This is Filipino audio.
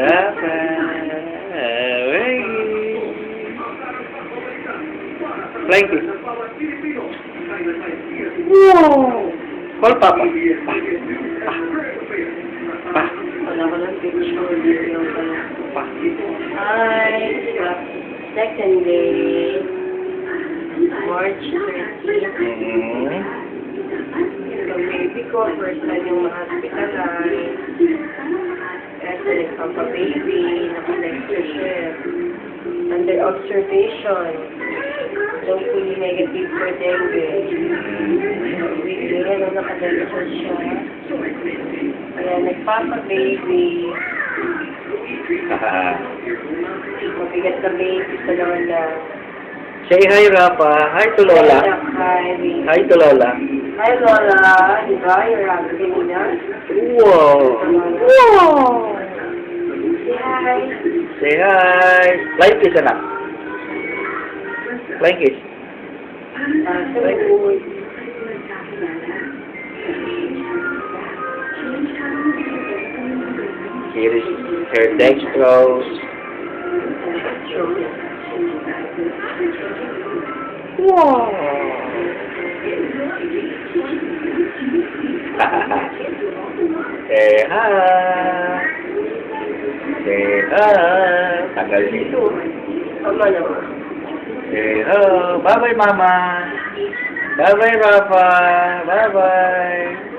Rafa. Flying kiss. Wow! Call Papa. Pa. Wala ko ng picture. Video pa lang. Pa. Hi! Second day. March 13. Yung baby ko, first time yung ma-hospitalize. Kasi nagpapa-baby, naka-lecture shift. Under observation. Hopefully negative for dengue. Weekly na naka-lecture siya. Kaya nagpapa-baby. Mabigat na baby sa lola. Say hi, Rafa. Hi to Lola. Hi to Lola. Hi, Lola. Diba? You're happy kanina? Wow. Wow! Say hi. Say hi. Flying kiss, anak. Flying kiss. Here is her dextrose. Wow. Say hi. Say hi. Tagal nito. Tama naman. Say hi. Bye-bye, Mama. Bye-bye, Rafa. Bye-bye.